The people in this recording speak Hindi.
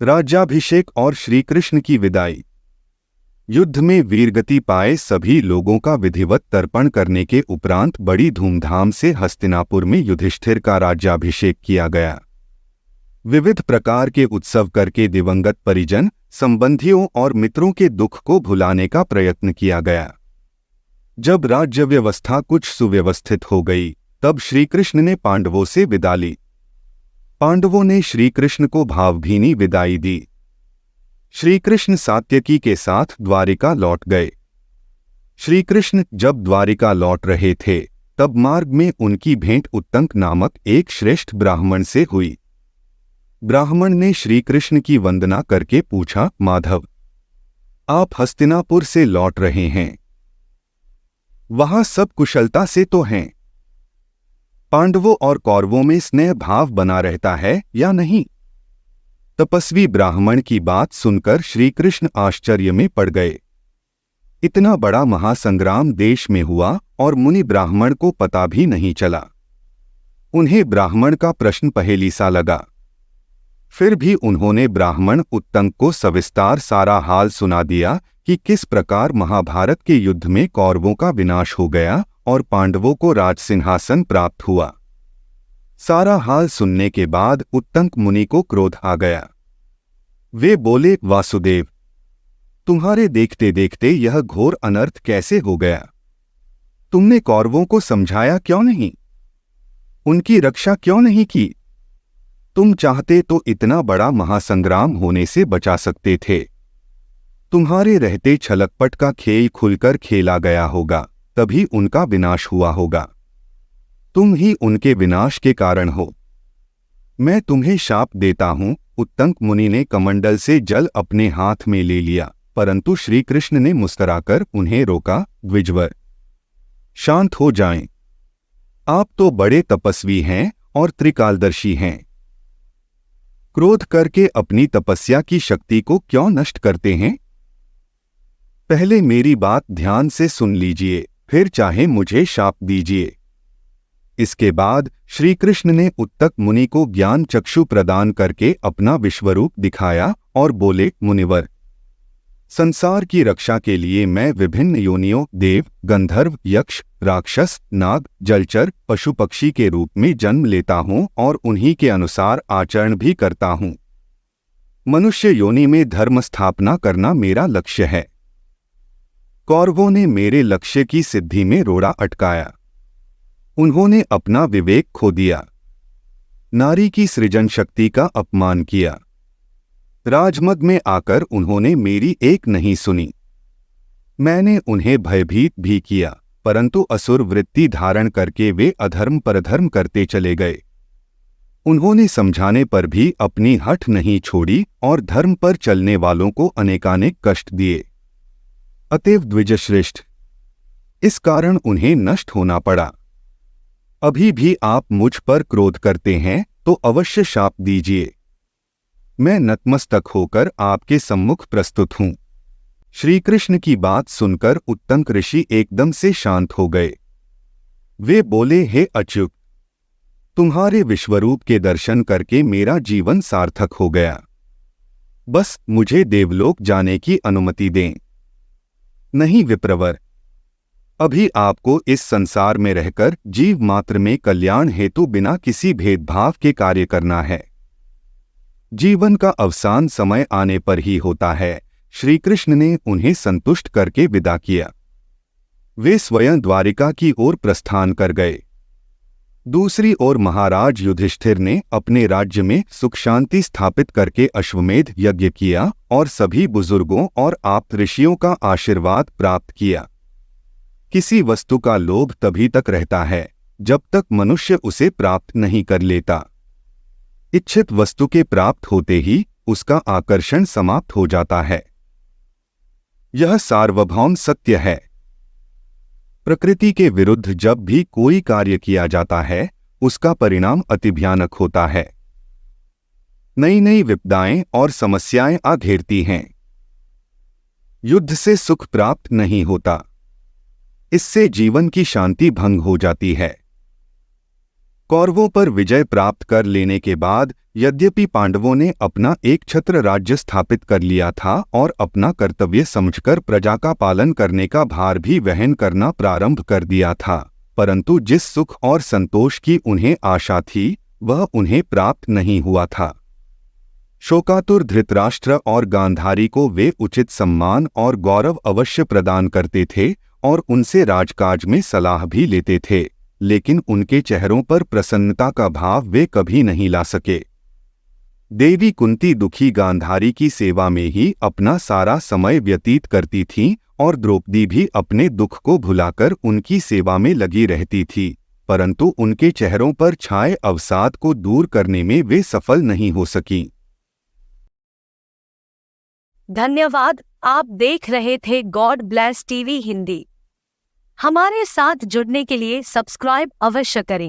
राज्याभिषेक और श्री कृष्ण की विदाई। युद्ध में वीरगति पाए सभी लोगों का विधिवत तर्पण करने के उपरांत बड़ी धूमधाम से हस्तिनापुर में युधिष्ठिर का राज्याभिषेक किया गया। विविध प्रकार के उत्सव करके दिवंगत परिजन, संबंधियों और मित्रों के दुख को भुलाने का प्रयत्न किया गया। जब राज्य व्यवस्था कुछ सुव्यवस्थित हो गई, तब श्रीकृष्ण ने पांडवों से विदा ली। पांडवों ने श्रीकृष्ण को भावभीनी विदाई दी। श्रीकृष्ण सात्यकी के साथ द्वारिका लौट गए। श्रीकृष्ण जब द्वारिका लौट रहे थे, तब मार्ग में उनकी भेंट उत्तंक नामक एक श्रेष्ठ ब्राह्मण से हुई। ब्राह्मण ने श्रीकृष्ण की वंदना करके पूछा, माधव, आप हस्तिनापुर से लौट रहे हैं, वहां सब कुशलता से तो हैं? पांडवों और कौरवों में स्नेह भाव बना रहता है या नहीं? तपस्वी ब्राह्मण की बात सुनकर श्रीकृष्ण आश्चर्य में पड़ गए। इतना बड़ा महासंग्राम देश में हुआ और मुनि ब्राह्मण को पता भी नहीं चला। उन्हें ब्राह्मण का प्रश्न पहेली सा लगा। फिर भी उन्होंने ब्राह्मण उत्तंक को सविस्तार सारा हाल सुना दिया कि किस प्रकार महाभारत के युद्ध में कौरवों का विनाश हो गया और पांडवों को राजसिंहासन प्राप्त हुआ। सारा हाल सुनने के बाद उत्तंक मुनि को क्रोध आ गया। वे बोले, वासुदेव, तुम्हारे देखते देखते यह घोर अनर्थ कैसे हो गया? तुमने कौरवों को समझाया क्यों नहीं? उनकी रक्षा क्यों नहीं की? तुम चाहते तो इतना बड़ा महासंग्राम होने से बचा सकते थे। तुम्हारे रहते छलकपट का खेल खुलकर खेला गया होगा, तभी उनका विनाश हुआ होगा। तुम ही उनके विनाश के कारण हो। मैं तुम्हें शाप देता हूं। उत्तंक मुनि ने कमंडल से जल अपने हाथ में ले लिया, परंतु श्रीकृष्ण ने मुस्कुराकर उन्हें रोका, द्विजवर, शांत हो जाएं। आप तो बड़े तपस्वी हैं और त्रिकालदर्शी हैं। क्रोध करके अपनी तपस्या की शक्ति को क्यों नष्ट करते हैं? पहले मेरी बात ध्यान से सुन लीजिए, फिर चाहे मुझे शाप दीजिए। इसके बाद श्रीकृष्ण ने उत्तक मुनि को ज्ञान चक्षु प्रदान करके अपना विश्वरूप दिखाया और बोले, मुनिवर, संसार की रक्षा के लिए मैं विभिन्न योनियों देव, गंधर्व, यक्ष, राक्षस, नाग, जलचर, पशु पक्षी के रूप में जन्म लेता हूँ और उन्हीं के अनुसार आचरण भी करता हूँ। मनुष्य योनि में धर्म स्थापना करना मेरा लक्ष्य है। कौरवों ने मेरे लक्ष्य की सिद्धि में रोड़ा अटकाया। उन्होंने अपना विवेक खो दिया, नारी की सृजन शक्ति का अपमान किया। राजमग में आकर उन्होंने मेरी एक नहीं सुनी। मैंने उन्हें भयभीत भी किया, परंतु असुर वृत्ति धारण करके वे अधर्म परधर्म करते चले गए। उन्होंने समझाने पर भी अपनी हठ नहीं छोड़ी और धर्म पर चलने वालों को अनेकानेक कष्ट दिए। अतएव द्विजश्रेष्ठ, इस कारण उन्हें नष्ट होना पड़ा। अभी भी आप मुझ पर क्रोध करते हैं तो अवश्य शाप दीजिए। मैं नतमस्तक होकर आपके सम्मुख प्रस्तुत हूँ। श्रीकृष्ण की बात सुनकर उत्तंक ऋषि एकदम से शांत हो गए। वे बोले, हे अच्युत, तुम्हारे विश्वरूप के दर्शन करके मेरा जीवन सार्थक हो गया। बस मुझे देवलोक जाने की अनुमति दें। नहीं विप्रवर, अभी आपको इस संसार में रहकर जीव मात्र में कल्याण हेतु बिना किसी भेदभाव के कार्य करना है। जीवन का अवसान समय आने पर ही होता है। श्रीकृष्ण ने उन्हें संतुष्ट करके विदा किया। वे स्वयं द्वारिका की ओर प्रस्थान कर गए। दूसरी ओर महाराज युधिष्ठिर ने अपने राज्य में सुख शांति स्थापित करके अश्वमेध यज्ञ किया और सभी बुजुर्गों और आप्त ऋषियों का आशीर्वाद प्राप्त किया। किसी वस्तु का लोभ तभी तक रहता है जब तक मनुष्य उसे प्राप्त नहीं कर लेता। इच्छित वस्तु के प्राप्त होते ही उसका आकर्षण समाप्त हो जाता है। यह सार्वभौम सत्य है। प्रकृति के विरुद्ध जब भी कोई कार्य किया जाता है, उसका परिणाम अति भयानक होता है। नई नई विपदाएं और समस्याएं आ घेरती हैं। युद्ध से सुख प्राप्त नहीं होता। इससे जीवन की शांति भंग हो जाती है। कौरवों पर विजय प्राप्त कर लेने के बाद यद्यपि पांडवों ने अपना एक छत्र राज्य स्थापित कर लिया था और अपना कर्तव्य समझकर प्रजा का पालन करने का भार भी वहन करना प्रारंभ कर दिया था, परंतु जिस सुख और संतोष की उन्हें आशा थी वह उन्हें प्राप्त नहीं हुआ था। शोकातुर धृतराष्ट्र और गांधारी को वे उचित सम्मान और गौरव अवश्य प्रदान करते थे और उनसे राजकाज में सलाह भी लेते थे, लेकिन उनके चेहरों पर प्रसन्नता का भाव वे कभी नहीं ला सके। देवी कुंती दुखी गांधारी की सेवा में ही अपना सारा समय व्यतीत करती थीं और द्रौपदी भी अपने दुख को भुलाकर उनकी सेवा में लगी रहती थी, परंतु उनके चेहरों पर छाए अवसाद को दूर करने में वे सफल नहीं हो सकीं। धन्यवाद। आप देख रहे थे गॉड ब्लेस टीवी हिंदी। हमारे साथ जुड़ने के लिए सब्सक्राइब अवश्य करें।